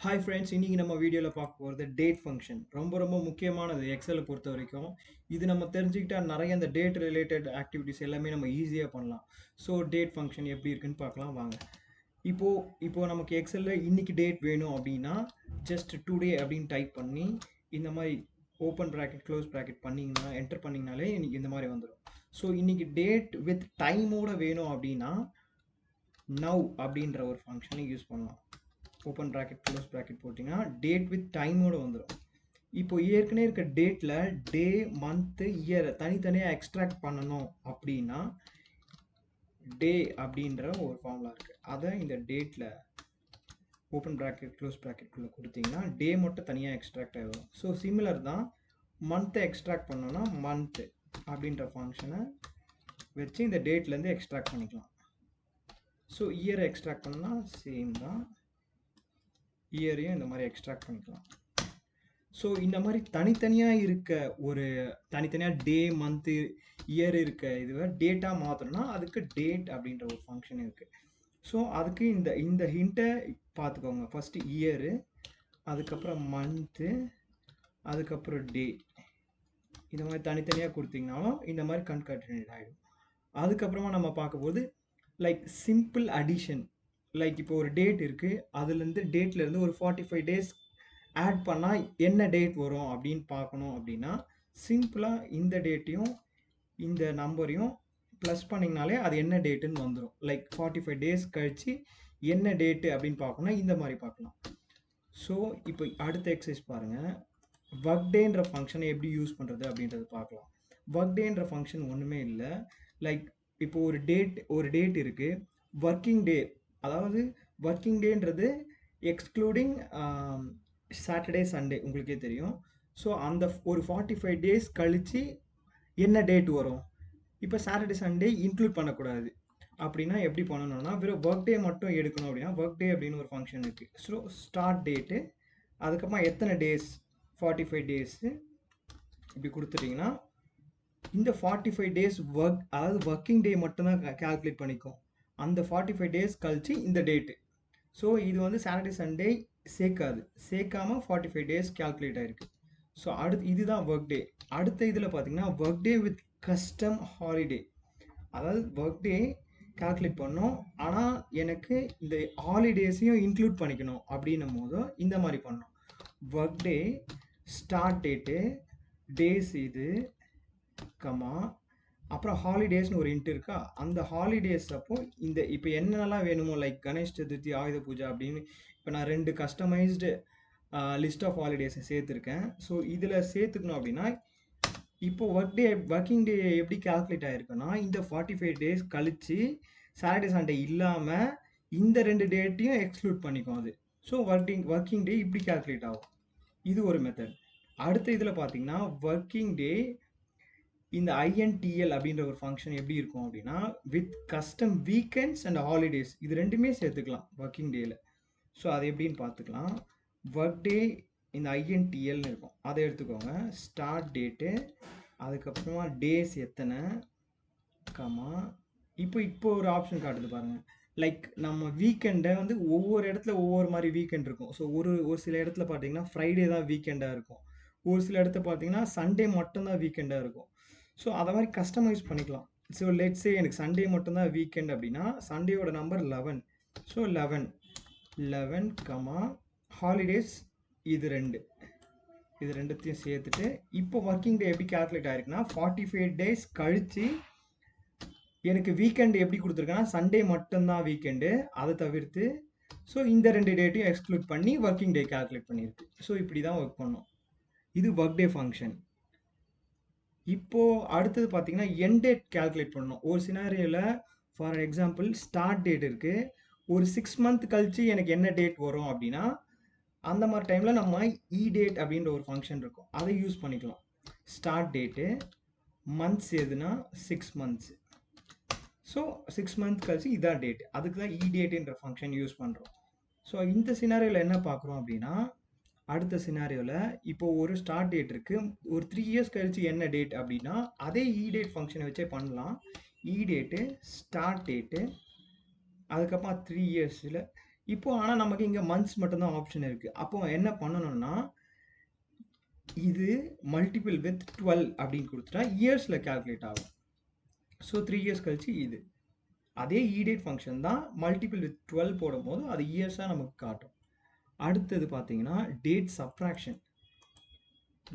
Hi friends, இன்னைக்கு நம்ம வீடியோவில் பார்க்க போகிறது டேட் ஃபங்க்ஷன். ரொம்ப முக்கியமானது எக்ஸலை பொறுத்த வரைக்கும். இது நம்ம தெரிஞ்சுக்கிட்டா நிறைய இந்த டேட் ரிலேட்டட் ஆக்டிவிட்டிஸ் எல்லாமே நம்ம ஈஸியாக பண்ணலாம். ஸோ டேட் ஃபங்க்ஷன் எப்படி இருக்குன்னு பார்க்கலாம் வாங்க. இப்போ நமக்கு எக்ஸலில் இன்னைக்கு டேட் வேணும் அப்படின்னா ஜஸ்ட் டுடே அப்படின்னு டைப் பண்ணி இந்த மாதிரி ஓப்பன் ப்ராக்கெட் க்ளோஸ் ப்ராக்கெட் பண்ணிங்கன்னா என்டர் பண்ணிங்கனாலே இன்னைக்கு இந்த மாதிரி வந்துடும். ஸோ இன்னைக்கு டேட் வித் டைமோட வேணும் அப்படின்னா நவ் அப்படின்ற ஒரு ஃபங்க்ஷனை யூஸ் பண்ணலாம். ஓப்பன் ப்ராக்கெட் க்ளோஸ் ப்ராக்கெட் போட்டிங்கன்னா டேட் வித் டைமோடு வந்துடும். இப்போ ஏற்கனவே இருக்க டேட்டில் டே மந்த்து இயரை தனித்தனியாக எக்ஸ்ட்ராக்ட் பண்ணணும் அப்படின்னா டே அப்படின்ற ஒரு ஃபார்முலா இருக்குது. அதை இந்த டேட்டில் ஓப்பன் ப்ராக்கெட் க்ளோஸ் ப்ராக்கெட்குள்ளே கொடுத்தீங்கன்னா டே மட்டும் தனியாக எக்ஸ்ட்ராக்ட் ஆகிடும். ஸோ சிமிலர் தான், மந்த்தை எக்ஸ்ட்ராக்ட் பண்ணோன்னா மந்த்து அப்படின்ற ஃபங்க்ஷனை வச்சு இந்த டேட்லேருந்து எக்ஸ்ட்ராக்ட் பண்ணிக்கலாம். ஸோ இயரை எக்ஸ்ட்ராக்ட் பண்ணால் சேம் தான், இயரையும் இந்த மாதிரி எக்ஸ்ட்ராக்ட் பண்ணிக்கலாம். ஸோ இந்த மாதிரி தனித்தனியாக இருக்க ஒரு தனித்தனியாக டே மந்த்து இயர் இருக்க இதுவை டேட்டாக மாற்றணும்னா அதுக்கு டேட் அப்படின்ற ஒரு ஃபங்க்ஷன் இருக்குது. ஸோ அதுக்கு இந்த ஹிண்ட்டை பார்த்துக்கோங்க. ஃபஸ்ட்டு இயரு, அதுக்கப்புறம் மந்த்து, அதுக்கப்புறம் டே, இந்த மாதிரி தனித்தனியாக கொடுத்தீங்கனாலும் இந்த மாதிரி கன்கார்டினேட் ஆகிடும். அதுக்கப்புறமா நம்ம பார்க்கும்போது லைக் சிம்பிள் அடிஷன். லைக் இப்போ ஒரு டேட் இருக்குது, அதுலேருந்து டேட்லேருந்து ஒரு 45 டேஸ் ஆட் பண்ணால் என்ன டேட் வரும் அப்படின்னு பார்க்கணும் அப்படின்னா சிம்பிளாக இந்த டேட்டையும் இந்த நம்பரையும் ப்ளஸ் பண்ணிங்கனாலே அது என்ன டேட்டுன்னு வந்துடும். லைக் 45 டேஸ் கழித்து என்ன டேட்டு அப்படின்னு பார்க்கணும்னா இந்த மாதிரி பார்க்கலாம். ஸோ இப்போ அடுத்த எக்ஸசைஸ் பாருங்கள். ஒர்க் டேன்ற ஃபங்க்ஷனை எப்படி யூஸ் பண்ணுறது அப்படின்றது பார்க்கலாம். ஒர்க் டேன்ற ஃபங்க்ஷன் ஒன்றுமே இல்லை. லைக் இப்போ ஒரு டேட் இருக்குது, ஒர்க்கிங் டே, அதாவது ஒர்க்கிங் டேன்றது எக்ஸ்க்ளூடிங் சாட்டர்டே சண்டே உங்களுக்கே தெரியும். ஸோ அந்த ஒரு 45 டேஸ் கழித்து என்ன டேட் வரும். இப்போ சாட்டர்டே சண்டே இன்க்ளூட் பண்ணக்கூடாது. அப்படின்னா எப்படி பண்ணணும்னா வெறும் ஒர்க் டே மட்டும் எடுக்கணும். அப்படின்னா ஒர்க் டே அப்படின்னு ஒரு ஃபங்க்ஷன் இருக்குது. ஸோ ஸ்டார்ட் டேட்டு, அதுக்கப்புறமா எத்தனை டேஸ் 45 டேஸு இப்படி கொடுத்துட்டிங்கன்னா இந்த 45 டேஸ் ஒர்க், அதாவது ஒர்க்கிங் டே மட்டும்தான் கால்குலேட் பண்ணிக்கும். அந்த 45 டேஸ் கழிச்சு இந்த டேட்டு. ஸோ இது வந்து சாட்டர்டே சண்டே சேர்க்காமல் 45 டேஸ் கால்குலேட் ஆகிருக்கு. ஸோ இதுதான் ஒர்க் டே. அடுத்த இதில் பார்த்தீங்கன்னா work day with custom holiday, அதாவது ஒர்க் டே கால்குலேட் பண்ணோம், ஆனால் எனக்கு இந்த ஹாலிடேஸையும் இன்க்ளூட் பண்ணிக்கணும் அப்படின்னும் போது இந்த மாதிரி பண்ணோம். Work day start date days இது கமா அப்புறம் ஹாலிடேஸ்னு ஒரு இன்ட் இருக்கா, அந்த ஹாலிடேஸ் அப்போ இப்போ என்னென்னலாம் வேணுமோ லைக் கணேஷ் சதுர்த்தி, ஆயுத பூஜை அப்படின்னு இப்போ நான் 2 கஸ்டமைஸ்டு லிஸ்ட் ஆஃப் ஹாலிடேஸை சேர்த்துருக்கேன். ஸோ இதில் சேர்த்துக்கணும் அப்படின்னா இப்போ ஒர்க்கிங் டே எப்படி கால்குலேட் ஆகிருக்குன்னா இந்த 45 டேஸ் கழித்து சாட்டர்டே சண்டே இல்லாமல் இந்த 2 டேட்டையும் எக்ஸ்க்ளூட் பண்ணிக்கும் அது. ஸோ ஒர்க்கிங் டே இப்படி கால்குலேட் ஆகும். இது ஒரு மெத்தட். அடுத்த இதில் பார்த்தீங்கன்னா ஒர்க்கிங் டே இந்த INTL அப்படின்ற ஒரு ஃபங்க்ஷன் எப்படி இருக்கும் அப்படின்னா with custom weekends and holidays இது ரெண்டுமே சேர்த்துக்கலாம் ஒர்க்கிங் டேயில். ஸோ அது எப்படின்னு பார்த்துக்கலாம். ஒர்க் டே இந்த INTLன்னு இருக்கும், அதை எடுத்துக்கோங்க. ஸ்டார்ட் டேட்டு, அதுக்கப்புறமா டேஸ் எத்தனை கமா இப்போ ஒரு ஆப்ஷன் காட்டுது பாருங்கள். லைக் நம்ம வீக்கெண்டை வந்து ஒவ்வொரு இடத்துல ஒவ்வொரு மாதிரி வீக்கெண்ட் இருக்கும். ஸோ ஒரு சில இடத்துல பார்த்தீங்கன்னா ஃப்ரைடே தான் வீக்கெண்டாக இருக்கும், ஒரு சில இடத்துல பார்த்தீங்கன்னா சண்டே மட்டும்தான் வீக்கெண்டாக இருக்கும். ஸோ அதை மாதிரி கஸ்டமைஸ் பண்ணிக்கலாம். ஸோ லெட்ஸே எனக்கு சண்டே மட்டும்தான் வீக்கெண்ட் அப்படின்னா சண்டேயோட நம்பர் 11. ஸோ 11 கமா ஹாலிடேஸ் இது ரெண்டுத்தையும் சேர்த்துட்டு இப்போ ஒர்க்கிங் டே எப்படி கால்குலேட் ஆகிருக்குன்னா 45 டேஸ் கழித்து எனக்கு வீக்கெண்டு எப்படி கொடுத்துருக்கேன்னா சண்டே மட்டும்தான் வீக்கெண்டு, அதை தவிர்த்து. ஸோ இந்த 2 டேட்டையும் எக்ஸ்க்ளூட் பண்ணி ஒர்க்கிங் டே கால்குலேட் பண்ணியிருக்கு. ஸோ இப்படி தான் ஒர்க் பண்ணோம். இது ஒர்க் டே ஃபங்க்ஷன். இப்போது அடுத்தது பார்த்தீங்கன்னா எண்ட் டேட் கால்குலேட் பண்ணணும். ஒரு சினாரியோவில் ஃபார் எக்ஸாம்பிள் ஸ்டார்ட் டேட் இருக்குது, ஒரு 6 மந்த் கழித்து எனக்கு என்ன டேட் வரும் அப்படின்னா அந்த மாதிரி டைமில் நம்ம டேட் அப்படின்ற ஒரு ஃபங்க்ஷன் இருக்கும், அதை யூஸ் பண்ணிக்கலாம். ஸ்டார்ட் டேட்டு மந்த்ஸ் எதுனா 6 மந்த்ஸ். ஸோ 6 மந்த் கழிச்சு இதான் டேட், அதுக்கு தான் டேட்டுன்ற ஃபங்க்ஷன் யூஸ் பண்ணுறோம். ஸோ இந்த சினாரியோவில் என்ன பார்க்குறோம் அப்படின்னா அடுத்த சினாரியோவில் இப்போ ஒரு ஸ்டார்ட் டேட் இருக்குது, ஒரு 3 இயர்ஸ் கழிச்சு என்ன டேட் அப்படின்னா அதே டேட் ஃபங்க்ஷனை வச்சே பண்ணலாம். டேட்டு ஸ்டார்ட் டேட்டு அதுக்கப்புறம் 3 இயர்ஸில் இப்போ ஆனா நமக்கு இங்க மந்த்ஸ் மட்டும் தான் ஆப்ஷன் இருக்கு. அப்போ என்ன பண்ணணும்னா, இது மல்டிபிள் வித் 12 அப்படின்னு குடுத்துட்டா இயர்ஸ்ல கால்குலேட் ஆகும். ஸோ 3 இயர்ஸ் கழிச்சு இது. அதே edate ஃபங்ஷன் தான் மல்டிபிள் வித் 12 போடும்போது அது இயர்ஸா நமக்கு காட்டும். அடுத்தது பார்த்தீங்கன்னா டேட் சப்ட்ராக்ஷன்.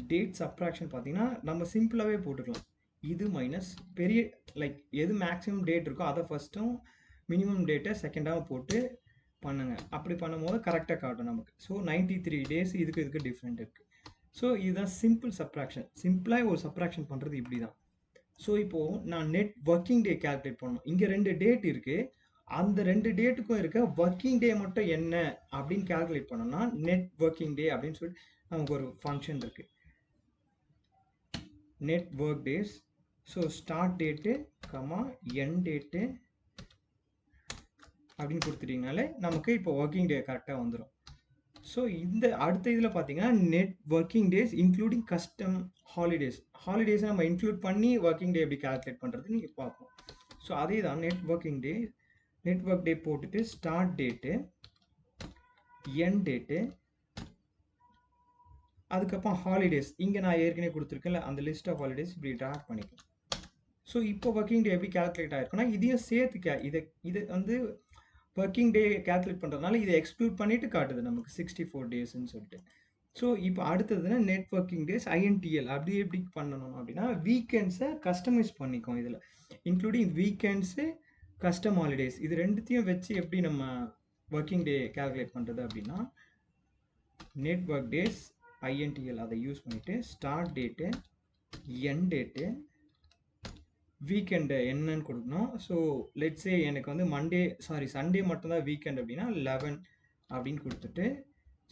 டேட் சப்ட்ராக்ஷன் பார்த்தீங்கன்னா நம்ம சிம்பிளாவே போட்டுக்கலாம். இது மைனஸ் பெரிய லைக் எது மேக்ஸிமம் டேட் இருக்கோ அதை ஃபர்ஸ்ட்டும் மினிமம் டேட்டை செகண்டாகவும் போட்டு பண்ணுங்க. அப்படி பண்ணும்போது கரெக்டாக காட்டும் நமக்கு. ஸோ 93 டேஸ் இதுக்கு டிஃப்ரெண்ட் இருக்கு. ஸோ இதுதான் சிம்பிள் சப்ட்ராக்ஷன். சிம்பிளாக ஒரு சப்ட்ராக்ஷன் பண்ணுறது இப்படி தான். ஸோ இப்போது நான் நெட் ஒர்க்கிங் டே கால்குலேட் பண்ணணும். இங்கே 2 டேட் இருக்குது. அந்த 2 டேட்டுக்கும் இருக்க ஒர்க்கிங் டே மட்டும் என்ன அப்படின்னு கால்குலேட் பண்ணோம்னா நெட் ஒர்க்கிங் டே அப்படின்னு சொல்லிட்டு நமக்கு ஒரு ஃபங்க்ஷன் இருக்குது. Network days. So start date comma end date அப்படின்னு கொடுத்துட்டீங்கனாலே நமக்கு இப்போ ஒர்க்கிங் டே கரெக்டாக வந்துடும். ஸோ இந்த அடுத்த இதில் பார்த்தீங்கன்னா net working days including custom holidays. ஹாலிடேஸை நம்ம இன்க்ளூட் பண்ணி ஒர்க்கிங் டே எப்படி கால்குலேட் பண்ணுறது நீங்கள் பார்ப்போம். ஸோ அதே தான் net working day, net work டே போட்டுட்டு ஸ்டார்ட் டேட்டு, என் டேட்டு, அதுக்கப்புறம் ஹாலிடேஸ். இங்கே நான் ஏற்கனவே கொடுத்துருக்கேன்ல அந்த லிஸ்ட் ஆஃப் ஹாலிடேஸ் இப்படி ட்ராக் பண்ணிக்கலாம். ஸோ இப்போ ஒர்க்கிங் டே எப்படி கால்குலேட் ஆயிருக்குன்னா இதையும் சேர்த்து இது வந்து ஒர்க்கிங் டே கால்குலேட் பண்ணுறதுனால இதை எக்ஸ்க்ளூட் பண்ணிட்டு காட்டுது நமக்கு 64 டேஸ்ன்னு சொல்லிட்டு. ஸோ இப்போ அடுத்ததுன்னா நெட் ஒர்க்கிங் டேஸ் ஐஎன்டிஎல் அப்படி எப்படி பண்ணணும் அப்படின்னா வீக்கெண்ட்ஸை கஸ்டமைஸ் பண்ணிக்கோம் இதில், இன்க்ளூடிங் வீக்கெண்ட்ஸு கஸ்டம் ஹாலிடேஸ் இது ரெண்டுத்தையும் வச்சு எப்படி நம்ம ஒர்க்கிங் டே கால்குலேட் பண்ணுறது அப்படின்னா நெட் ஒர்க் டேஸ் ஐஎன்டிஎல் அதை யூஸ் பண்ணிவிட்டு start date, end date, weekend என்னன்னு கொடுக்கணும். ஸோ லெட்ஸே எனக்கு வந்து சண்டே மட்டும்தான் வீக்கெண்ட் அப்படின்னா 11 அப்படின்னு கொடுத்துட்டு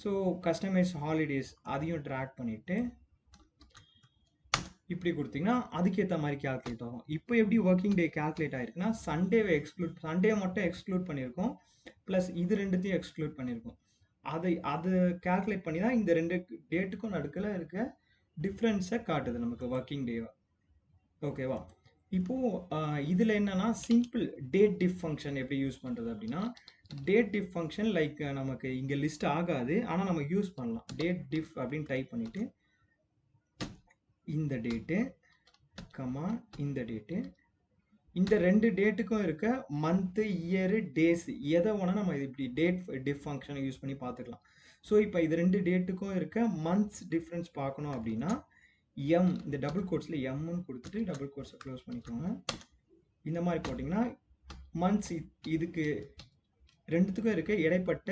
ஸோ கஸ்டமைஸ் ஹாலிடேஸ் அதையும் ட்ராக் பண்ணிவிட்டு இப்படி கொடுத்தீங்கன்னா அதுக்கேற்ற மாதிரி கால்குலேட் ஆகும். இப்போ எப்படி ஒர்க்கிங் டே கால்குலேட் ஆயிருக்குன்னா சண்டே மட்டும் எக்ஸ்க்ளூட் பண்ணியிருக்கோம், ப்ளஸ் இது ரெண்டுத்தையும் எக்ஸ்க்ளூட் பண்ணியிருக்கோம். அது கால்குலேட் பண்ணி தான் இந்த 2 டேட்டுக்கும் நடுக்கில் இருக்க டிஃப்ரென்ஸை காட்டுது நமக்கு ஒர்க்கிங் டேவை. ஓகேவா? இப்போது இதில் என்னன்னா சிம்பிள் டேட் டிஃப் ஃபங்க்ஷன் எப்படி யூஸ் பண்ணுறது அப்படின்னா டேட் டிஃப் ஃபங்க்ஷன் லைக் நமக்கு இங்கே லிஸ்ட் ஆகாது, ஆனால் நம்ம யூஸ் பண்ணலாம். டேட் டிஃப் அப்படின்னு டைப் பண்ணிவிட்டு இந்த டேட்டு கமா இந்த டேட்டு, இந்த 2 டேட்டுக்கும் இருக்க மந்த்து, இயரு, டேஸ் எதை வேணால் நம்ம இப்படி டேட் டிஃப் ஃபங்க்ஷனை யூஸ் பண்ணி பார்த்துக்கலாம். ஸோ இப்போ இது 2 டேட்டுக்கும் இருக்க மந்த்ஸ் டிஃப்ரென்ஸ் பார்க்கணும் அப்படின்னா எம் இந்த டபுள் கோட்ஸில் எம்னு கொடுத்துட்டு டபுள் கோட்ஸை க்ளோஸ் பண்ணிக்கோங்க. இந்த மாதிரி போட்டிங்கன்னா மந்த்ஸ் இதுக்கு ரெண்டுத்துக்கும் இருக்க இடைப்பட்ட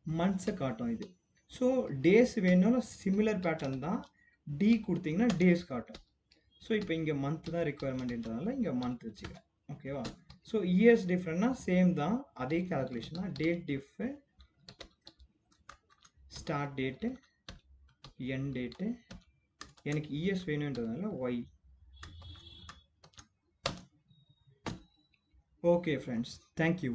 மந்த்ஸை காட்டும் இது. ஸோ டேஸ் வேணும்னாலும் சிமிலர் பேட்டர்ன் தான், டி கொடுத்தீங்கன்னா டேஸ் காட்டும். ஸோ இப்போ இங்கே மந்த் தான் ரெக்குவயர்மெண்ட்ன்றதுனால இங்கே மந்த் வச்சுக்கிறேன். ஓகேவா? ஸோ இயர்ஸ் டிஃப்ரெண்ட்னா சேம் தான், அதே கால்குலேஷன் தான். Date diff, start date, end date, எனக்கு இயர்ஸ் வேணுன்றதுனால ஒய். Okay friends, thank you.